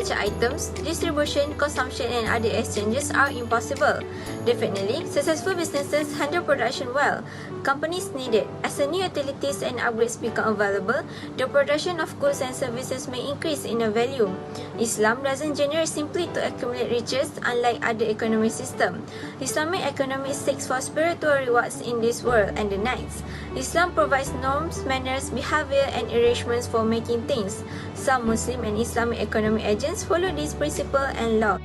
manufacture items, distribution, consumption and other exchanges are impossible. Definitely, successful businesses handle production well. Companies need it. As new utilities and upgrades become available, the production of goods and services may increase in a value. Islam doesn't generate simply to accumulate riches, unlike other economic systems. Islamic economics seeks for spiritual rewards in this world and the next. Islam provides norms, manners, behavior and arrangements for making things. Some Muslim and Islamic economic agents follow this principle and law.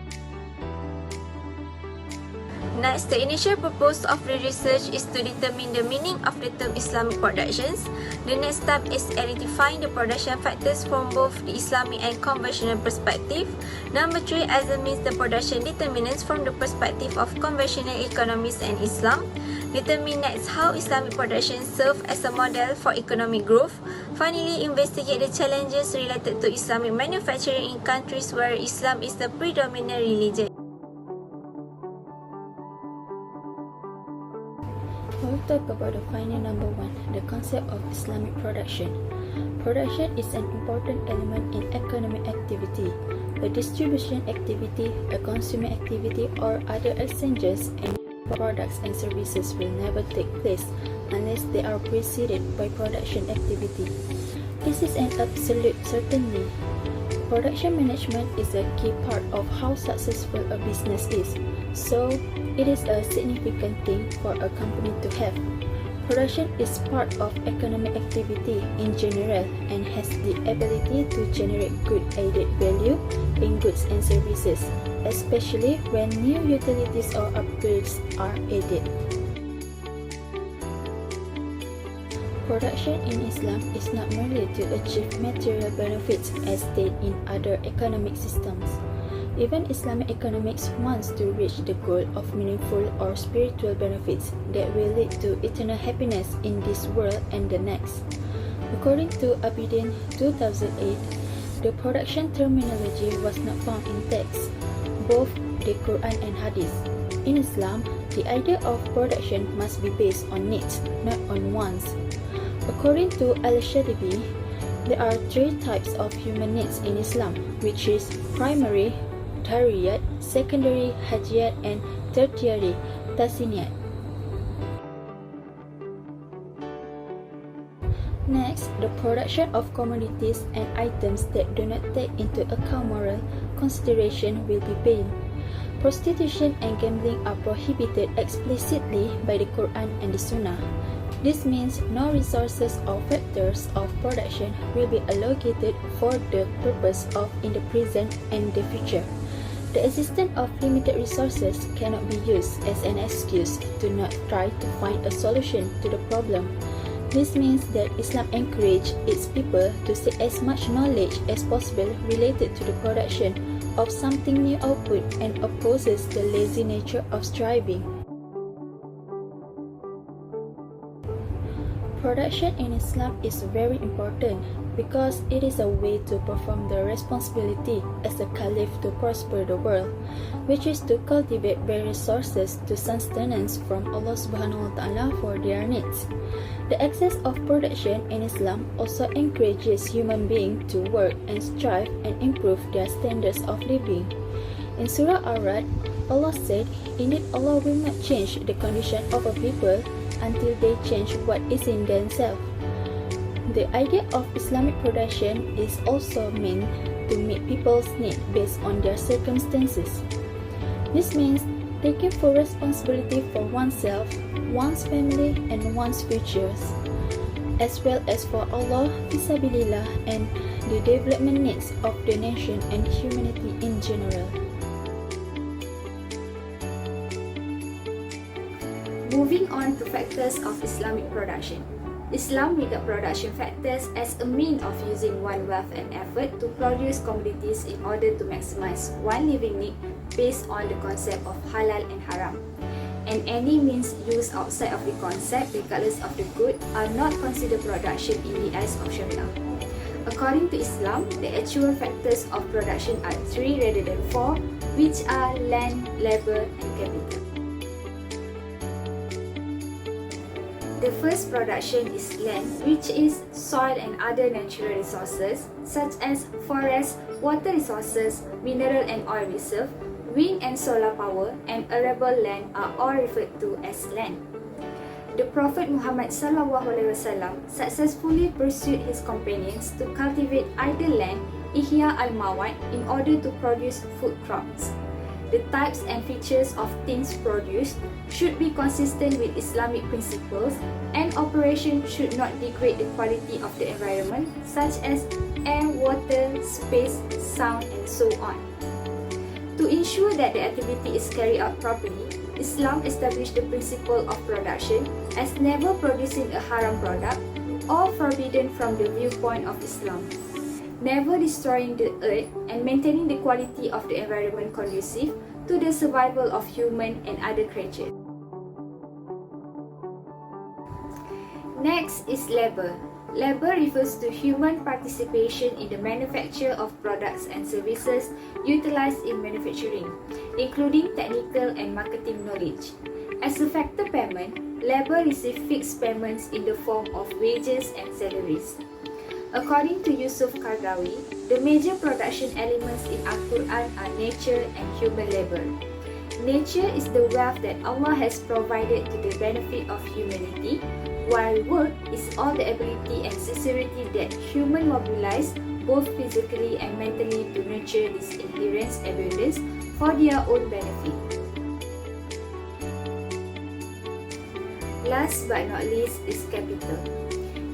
Next, the initial purpose of the research is to determine the meaning of the term Islamic productions. The next step is identifying the production factors from both the Islamic and conventional perspective. Number 3 examines the production determinants from the perspective of conventional economics and Islam. Determine next how Islamic production serve as a model for economic growth. Finally, investigate the challenges related to Islamic manufacturing in countries where Islam is the predominant religion. We'll talk about the final number 1, the concept of Islamic production. Production is an important element in economic activity. A distribution activity, a consumer activity, or other exchanges in products and services will never take place unless they are preceded by production activity. This is an absolute certainty. Production management is a key part of how successful a business is, so it is a significant thing for a company to have. Production is part of economic activity in general and has the ability to generate good added value in goods and services, especially when new utilities or upgrades are added. Production in Islam is not merely to achieve material benefits as stated in other economic systems. Even Islamic economics wants to reach the goal of meaningful or spiritual benefits that will lead to eternal happiness in this world and the next. According to Abidin 2008, the production terminology was not found in texts, both the Quran and Hadith. In Islam, the idea of production must be based on needs, not on wants. According to Al-Shadibi, there are 3 types of human needs in Islam, which is primary, daruriyat, secondary, hajiyat, and tertiary, tasiniyat. Next, the production of commodities and items that do not take into account moral consideration will be banned. Prostitution and gambling are prohibited explicitly by the Quran and the Sunnah. This means no resources or factors of production will be allocated for the purpose of in the present and the future. The existence of limited resources cannot be used as an excuse to not try to find a solution to the problem. This means that Islam encourages its people to seek as much knowledge as possible related to the production of something new output and opposes the lazy nature of striving. Production in Islam is very important because it is a way to perform the responsibility as a caliph to prosper the world, which is to cultivate various sources to sustenance from Allah subhanahu wa ta'ala for their needs. The excess of production in Islam also encourages human beings to work and strive and improve their standards of living. In Surah Ar-Ra'd, Allah said, "Indeed, Allah will not change the condition of a people until they change what is in themselves." The idea of Islamic production is also meant to meet people's needs based on their circumstances. This means taking full responsibility for oneself, one's family, and one's futures, as well as for Allah, Fisabilillah, and the development needs of the nation and humanity in general. Moving on to factors of Islamic production. Islam regard production factors as a means of using one's wealth and effort to produce commodities in order to maximize one's living need based on the concept of halal and haram. And any means used outside of the concept, regardless of the good, are not considered production in the eyes of Sharia. According to Islam, the actual factors of production are 3 rather than 4, which are land, labor, and capital. The first production is land, which is soil and other natural resources such as forest, water resources, mineral and oil reserve, wind and solar power, and arable land are all referred to as land. The Prophet Muhammad SAW successfully pursued his companions to cultivate idle land, ihya al-mawad, in order to produce food crops. The types and features of things produced should be consistent with Islamic principles, and operation should not degrade the quality of the environment, such as air, water, space, sound, and so on. To ensure that the activity is carried out properly, Islam established the principle of production as never producing a haram product or forbidden from the viewpoint of Islam, never destroying the earth, and maintaining the quality of the environment conducive to the survival of human and other creatures. Next is labor. Labor refers to human participation in the manufacture of products and services utilized in manufacturing, including technical and marketing knowledge. As a factor payment, labor receives fixed payments in the form of wages and salaries. According to Yusuf Qaradawi, the major production elements in Al-Quran are nature and human labor. Nature is the wealth that Allah has provided to the benefit of humanity, while work is all the ability and sincerity that humans mobilize both physically and mentally to nurture this inherent abundance for their own benefit. Last but not least is capital.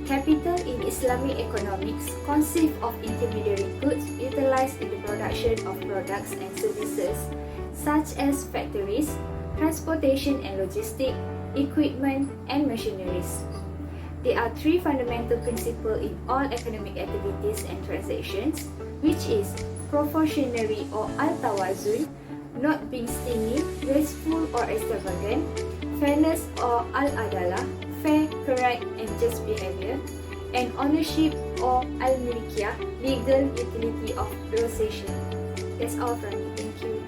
Capital in Islamic economics consists of intermediary goods utilized in the production of products and services such as factories, transportation and logistics, equipment, and machineries. There are three fundamental principles in all economic activities and transactions, which is proportionary or al-tawazun, not being stingy, wasteful or extravagant, fairness or al-adalah, fair, correct, and just behavior, and ownership or al-milkiyah, legal utility of possession. That's all from me. Thank you.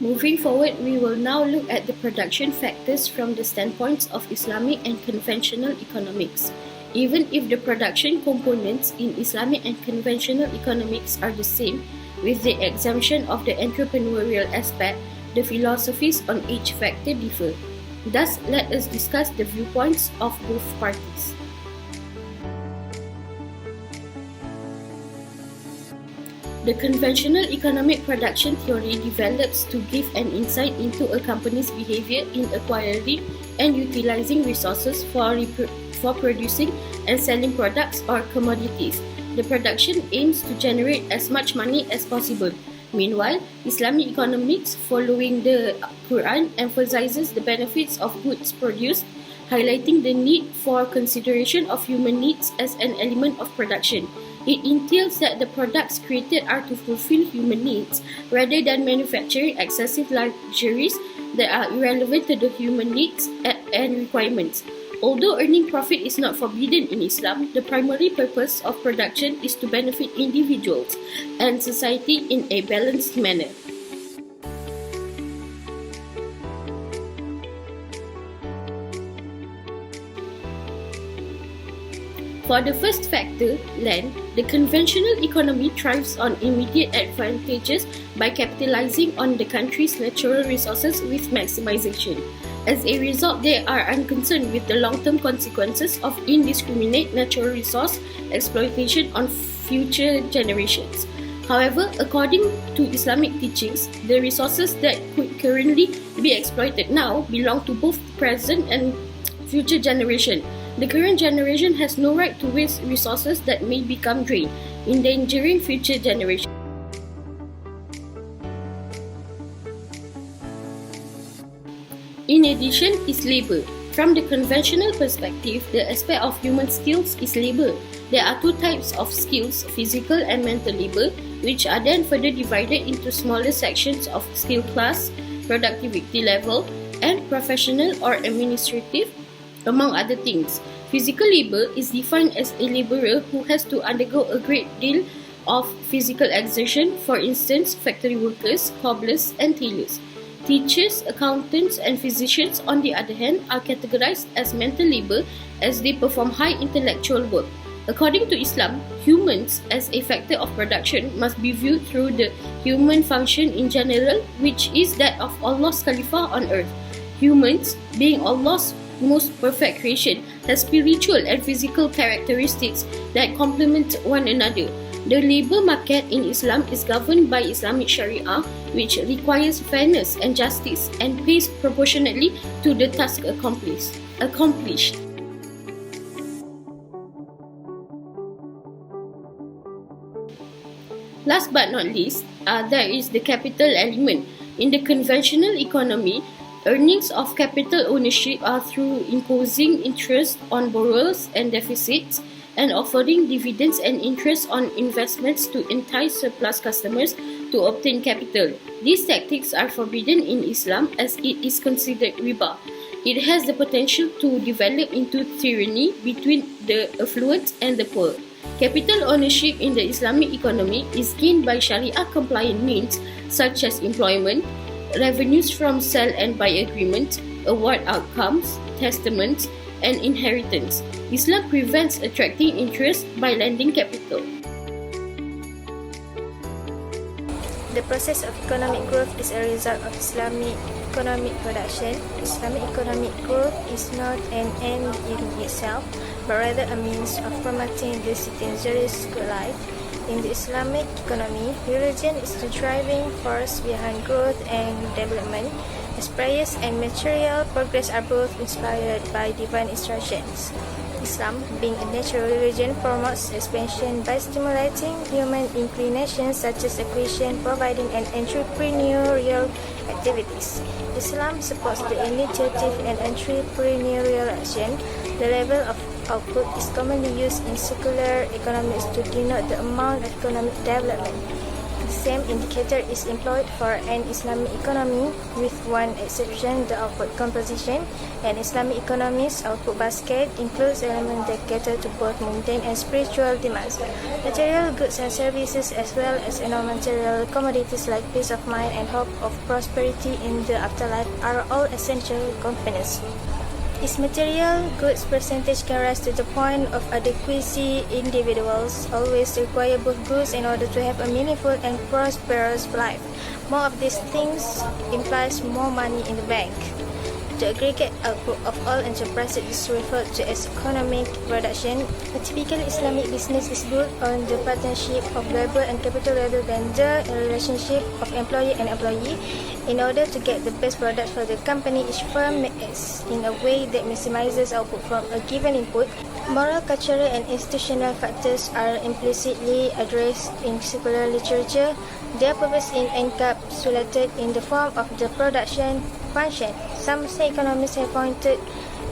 Moving forward, we will now look at the production factors from the standpoints of Islamic and conventional economics. Even if the production components in Islamic and conventional economics are the same, with the exemption of the entrepreneurial aspect, the philosophies on each factor differ. Thus, let us discuss the viewpoints of both parties. The conventional economic production theory develops to give an insight into a company's behavior in acquiring and utilizing resources for producing and selling products or commodities. The production aims to generate as much money as possible. Meanwhile, Islamic economics, following the Quran, emphasizes the benefits of goods produced, highlighting the need for consideration of human needs as an element of production. It entails that the products created are to fulfill human needs rather than manufacturing excessive luxuries that are irrelevant to the human needs and requirements. Although earning profit is not forbidden in Islam, the primary purpose of production is to benefit individuals and society in a balanced manner. For the first factor, land, the conventional economy thrives on immediate advantages by capitalizing on the country's natural resources with maximization. As a result, they are unconcerned with the long-term consequences of indiscriminate natural resource exploitation on future generations. However, according to Islamic teachings, the resources that could currently be exploited now belong to both present and future generation. The current generation has no right to waste resources that may become drained, endangering future generations. In addition is labor. From the conventional perspective, the aspect of human skills is labor. There are two types of skills, physical and mental labor, which are then further divided into smaller sections of skill class, productivity level, and professional or administrative, among other things. Physical labor is defined as a laborer who has to undergo a great deal of physical exertion, for instance, factory workers, cobblers, and tailors. Teachers, accountants, and physicians, on the other hand, are categorized as mental labor as they perform high intellectual work. According to Islam, humans as a factor of production must be viewed through the human function in general, which is that of Allah's Khalifah on earth. Humans, being Allah's most perfect creation, has spiritual and physical characteristics that complement one another. The labor market in Islam is governed by Islamic Sharia, which requires fairness and justice and pays proportionately to the task accomplished. Last but not least, there is the capital element. In the conventional economy, earnings of capital ownership are through imposing interest on borrowers and deficits, and offering dividends and interest on investments to entice surplus customers to obtain capital. These tactics are forbidden in Islam as it is considered riba. It has the potential to develop into tyranny between the affluent and the poor. Capital ownership in the Islamic economy is gained by Sharia-compliant means such as employment, revenues from sell and buy agreements, award outcomes, testaments, and inheritance. Islam prevents attracting interest by lending capital. The process of economic growth is a result of Islamic economic production. Islamic economic growth is not an end in itself, but rather a means of promoting the citizen's good life. In the Islamic economy, religion is the driving force behind growth and development, as prayers and material progress are both inspired by divine instructions. Islam, being a natural religion, promotes expansion by stimulating human inclinations such as acquisition, providing, and entrepreneurial activities. Islam supports the initiative and entrepreneurial action. The level of output is commonly used in secular economics to denote the amount of economic development. The same indicator is employed for an Islamic economy, with one exception, the output composition. An Islamic economy's output basket includes elements that cater to both mundane and spiritual demands. Material goods and services, as well as non-material commodities like peace of mind and hope of prosperity in the afterlife, are all essential components. Its material goods percentage can rise to the point of adequacy. Individuals always require both goods in order to have a meaningful and prosperous life. More of these things implies more money in the bank. The aggregate output of all enterprises is referred to as economic production. A typical Islamic business is built on the partnership of labor and capital rather than the relationship of employer and employee. In order to get the best product for the company, each firm acts in a way that maximizes output from a given input. Moral, cultural, and institutional factors are implicitly addressed in secular literature. Their purpose is encapsulated in the form of the production function. Some economists have pointed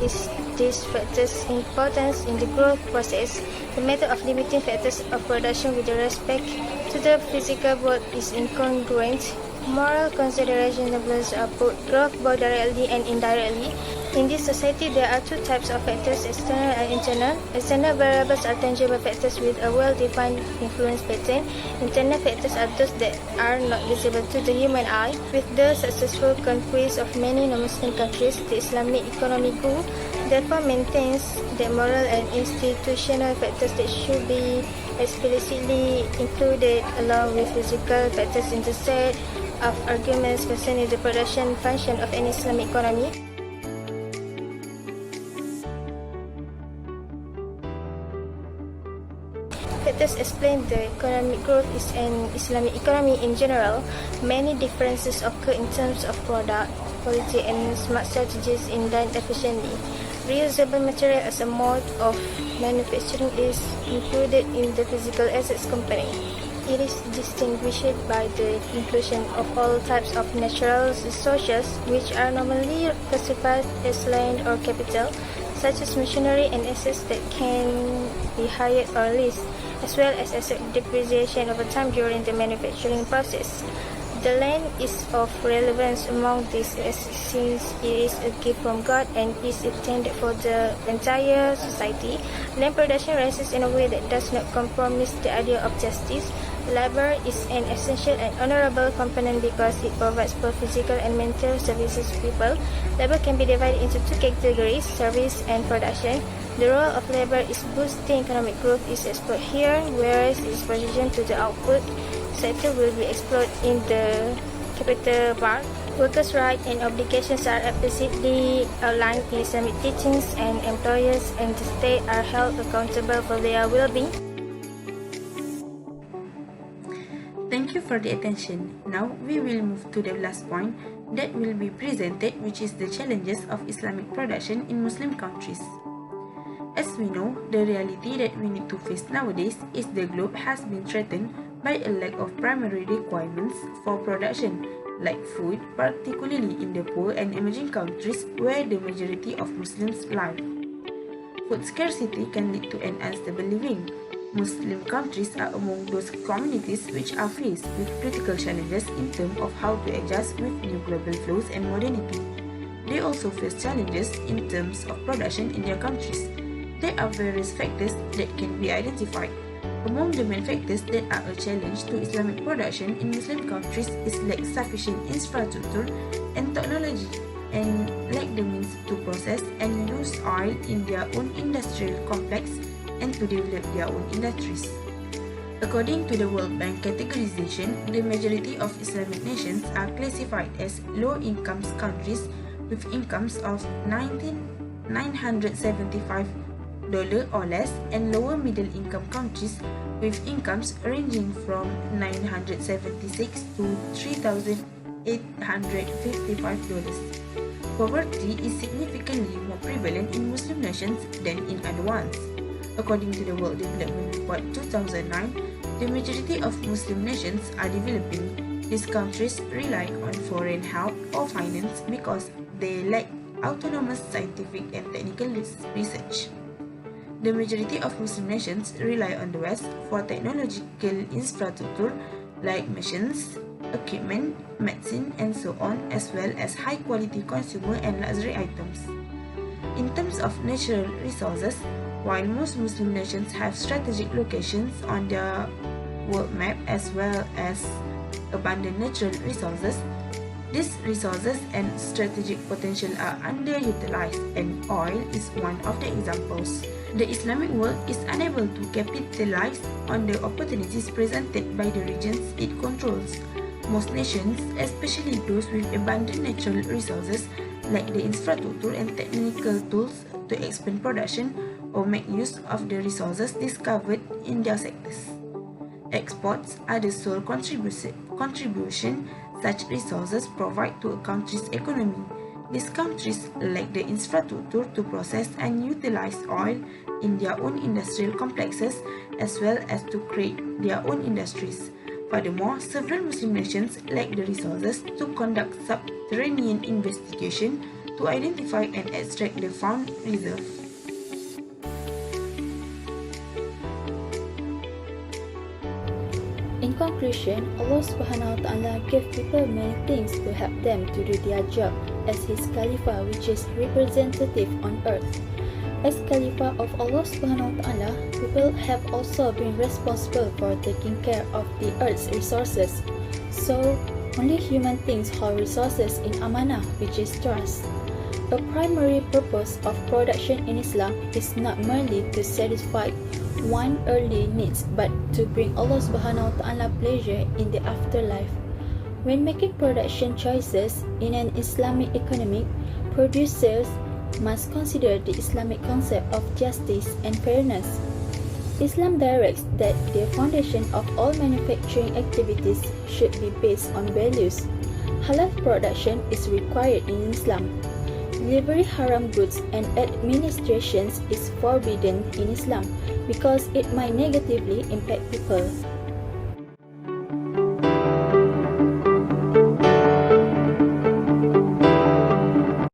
these factors' importance in the growth process. The method of limiting factors of production with respect to the physical world is incongruent. Moral considerations influence output growth both directly and indirectly. In this society, there are two types of factors, external and internal. External variables are tangible factors with a well-defined influence pattern. Internal factors are those that are not visible to the human eye. With the successful conquest of many non-Muslim countries, the Islamic economic boom therefore maintains that moral and institutional factors that should be explicitly included along with physical factors in the set of arguments concerning the production function of an Islamic economy. Factors explain the economic growth is an Islamic economy in general. Many differences occur in terms of product, quality, and smart strategies in done efficiently. Reusable material as a mode of manufacturing is included in the physical assets company. It is distinguished by the inclusion of all types of natural resources, which are normally classified as land or capital, such as machinery and assets that can be hired or leased, as well as asset depreciation over time during the manufacturing process. The land is of relevance among these since it is a gift from God and is intended for the entire society. Land production rises in a way that does not compromise the idea of justice. Labor is an essential and honorable component because it provides both physical and mental services to people. Labor can be divided into two categories, service and production. The role of labor is boosting economic growth is explored here, whereas its position to the output sector will be explored in the capital part. Workers' rights and obligations are explicitly outlined in Islamic teachings, and employers and the state are held accountable for their well-being. Thank you for the attention. Now we will move to the last point that will be presented, which is the challenges of Islamic production in Muslim countries. As we know, the reality that we need to face nowadays is the globe has been threatened by a lack of primary requirements for production, like food, particularly in the poor and emerging countries where the majority of Muslims live. Food scarcity can lead to an unstable living. Muslim countries are among those communities which are faced with critical challenges in terms of how to adjust with new global flows and modernity. They also face challenges in terms of production in their countries. There are various factors that can be identified. Among the main factors that are a challenge to Islamic production in Muslim countries is lack sufficient infrastructure and technology, and lack the means to process and use oil in their own industrial complex and to develop their own industries. According to the World Bank categorization, the majority of Islamic nations are classified as low-income countries with incomes of $975 or less, and lower middle-income countries with incomes ranging from $976 to $3,855. Poverty is significantly more prevalent in Muslim nations than in other ones. According to the World Development Report 2009, the majority of Muslim nations are developing. These countries rely on foreign help or finance because they lack autonomous scientific and technical research. The majority of Muslim nations rely on the West for technological infrastructure like machines, equipment, medicine, and so on, as well as high-quality consumer and luxury items. In terms of natural resources, while most Muslim nations have strategic locations on their world map as well as abundant natural resources, these resources and strategic potential are underutilized, and oil is one of the examples. The Islamic world is unable to capitalize on the opportunities presented by the regions it controls. Most nations, especially those with abundant natural resources, lack the infrastructure and technical tools to expand production or make use of the resources discovered in their sectors. Exports are the sole contribution such resources provide to a country's economy. These countries lack the infrastructure to process and utilize oil in their own industrial complexes as well as to create their own industries. Furthermore, several Muslim nations lack the resources to conduct subterranean investigation to identify and extract the found reserve. In conclusion, Allah Subhanahu wa Ta'ala gave people many things to help them to do their job as His Khalifa, which is representative on earth. As Khalifa of Allah Subhanahu wa Ta'ala, people have also been responsible for taking care of the earth's resources. So, only human things hold resources in amanah, which is trust. A primary purpose of production in Islam is not merely to satisfy one's earthly needs, but to bring Allah Subhanahu wa Ta'ala pleasure in the afterlife. When making production choices in an Islamic economy, producers must consider the Islamic concept of justice and fairness. Islam directs that the foundation of all manufacturing activities should be based on values. Halal production is required in Islam. Delivery haram goods and administrations is forbidden in Islam because it might negatively impact people.